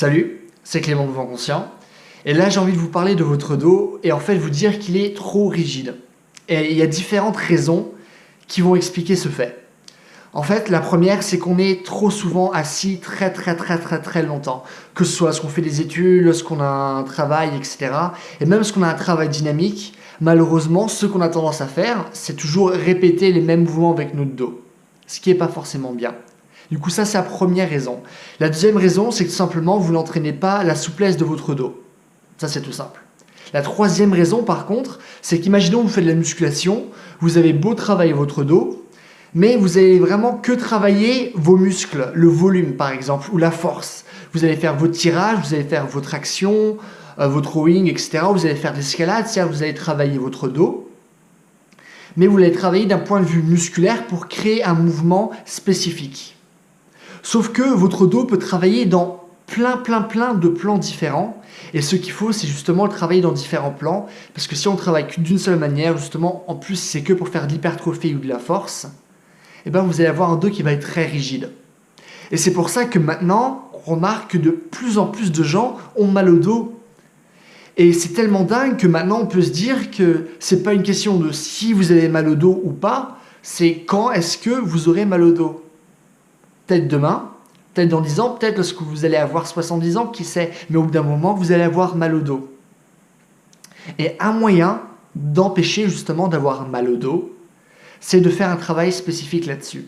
Salut, c'est Clément de Mouvement Conscient. Et là, j'ai envie de vous parler de votre dos et en fait vous dire qu'il est trop rigide. Et il y a différentes raisons qui vont expliquer ce fait. En fait, la première, c'est qu'on est trop souvent assis très longtemps. Que ce soit lorsqu'on fait des études, lorsqu'on a un travail, etc. Et même lorsqu'on a un travail dynamique, malheureusement, ce qu'on a tendance à faire, c'est toujours répéter les mêmes mouvements avec notre dos. Ce qui n'est pas forcément bien. Du coup, ça, c'est la première raison. La deuxième raison, c'est que tout simplement, vous n'entraînez pas la souplesse de votre dos. Ça, c'est tout simple. La troisième raison, par contre, c'est qu'imaginons que vous faites de la musculation, vous avez beau travailler votre dos, mais vous allez vraiment que travailler vos muscles, le volume par exemple, ou la force. Vous allez faire votre tirage, vous allez faire vos tractions, votre rowing, etc. Vous allez faire de l'escalade, c'est-à-dire vous allez travailler votre dos, mais vous allez travailler d'un point de vue musculaire pour créer un mouvement spécifique. Sauf que votre dos peut travailler dans plein de plans différents. Et ce qu'il faut, c'est justement le travailler dans différents plans. Parce que si on travaille d'une seule manière, justement, en plus c'est que pour faire de l'hypertrophie ou de la force, eh ben vous allez avoir un dos qui va être très rigide. Et c'est pour ça que maintenant, on remarque que de plus en plus de gens ont mal au dos. Et c'est tellement dingue que maintenant on peut se dire que c'est pas une question de si vous avez mal au dos ou pas, c'est quand est-ce que vous aurez mal au dos. Peut-être demain, peut-être dans 10 ans, peut-être lorsque vous allez avoir 70 ans, qui sait. Mais au bout d'un moment, vous allez avoir mal au dos. Et un moyen d'empêcher justement d'avoir mal au dos, c'est de faire un travail spécifique là-dessus.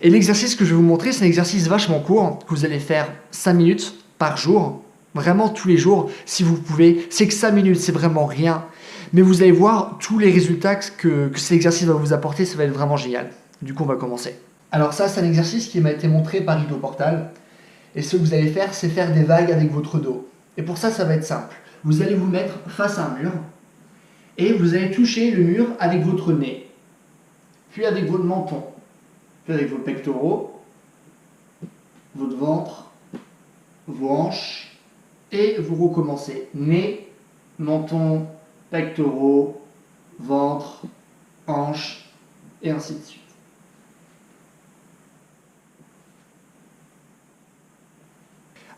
Et l'exercice que je vais vous montrer, c'est un exercice vachement court, que vous allez faire 5 minutes par jour, vraiment tous les jours, si vous pouvez. C'est que 5 minutes, c'est vraiment rien. Mais vous allez voir tous les résultats que cet exercice va vous apporter, ça va être vraiment génial. Du coup, on va commencer. Alors ça, c'est un exercice qui m'a été montré par Ido Portal. Et ce que vous allez faire, c'est faire des vagues avec votre dos. Et pour ça, ça va être simple. Vous allez vous mettre face à un mur et vous allez toucher le mur avec votre nez, puis avec votre menton, puis avec vos pectoraux, votre ventre, vos hanches, et vous recommencez. Nez, menton, pectoraux, ventre, hanches, et ainsi de suite.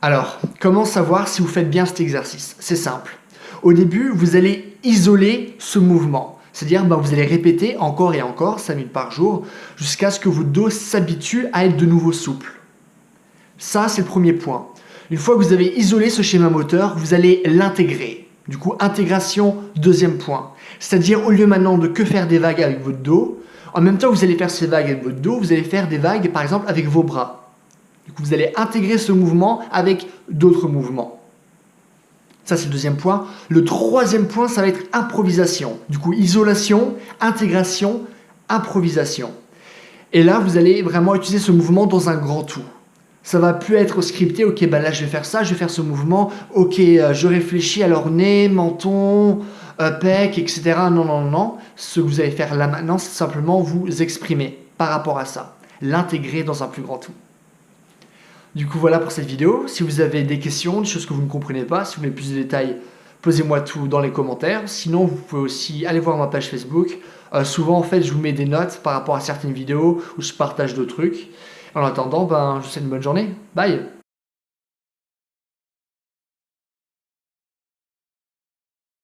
Alors, comment savoir si vous faites bien cet exercice? C'est simple. Au début, vous allez isoler ce mouvement. C'est-à-dire, vous allez répéter encore et encore, 5 minutes par jour, jusqu'à ce que votre dos s'habitue à être de nouveau souple. Ça, c'est le premier point. Une fois que vous avez isolé ce schéma moteur, vous allez l'intégrer. Du coup, intégration, deuxième point. C'est-à-dire, au lieu maintenant de que faire des vagues avec votre dos, en même temps que vous allez faire ces vagues avec votre dos, vous allez faire des vagues, par exemple, avec vos bras. Du coup, vous allez intégrer ce mouvement avec d'autres mouvements. Ça, c'est le deuxième point. Le troisième point, ça va être improvisation. Du coup, isolation, intégration, improvisation. Et là, vous allez vraiment utiliser ce mouvement dans un grand tout. Ça va plus être scripté, ok, là, je vais faire ça, je vais faire ce mouvement, ok, je réfléchis, alors nez, menton, pec, etc. Non. Ce que vous allez faire là maintenant, c'est simplement vous exprimer par rapport à ça. L'intégrer dans un plus grand tout. Du coup, voilà pour cette vidéo. Si vous avez des questions, des choses que vous ne comprenez pas, si vous voulez plus de détails, posez-moi tout dans les commentaires. Sinon, vous pouvez aussi aller voir ma page Facebook. Souvent, en fait, je vous mets des notes par rapport à certaines vidéos où je partage d'autres trucs. En attendant, je vous souhaite une bonne journée. Bye!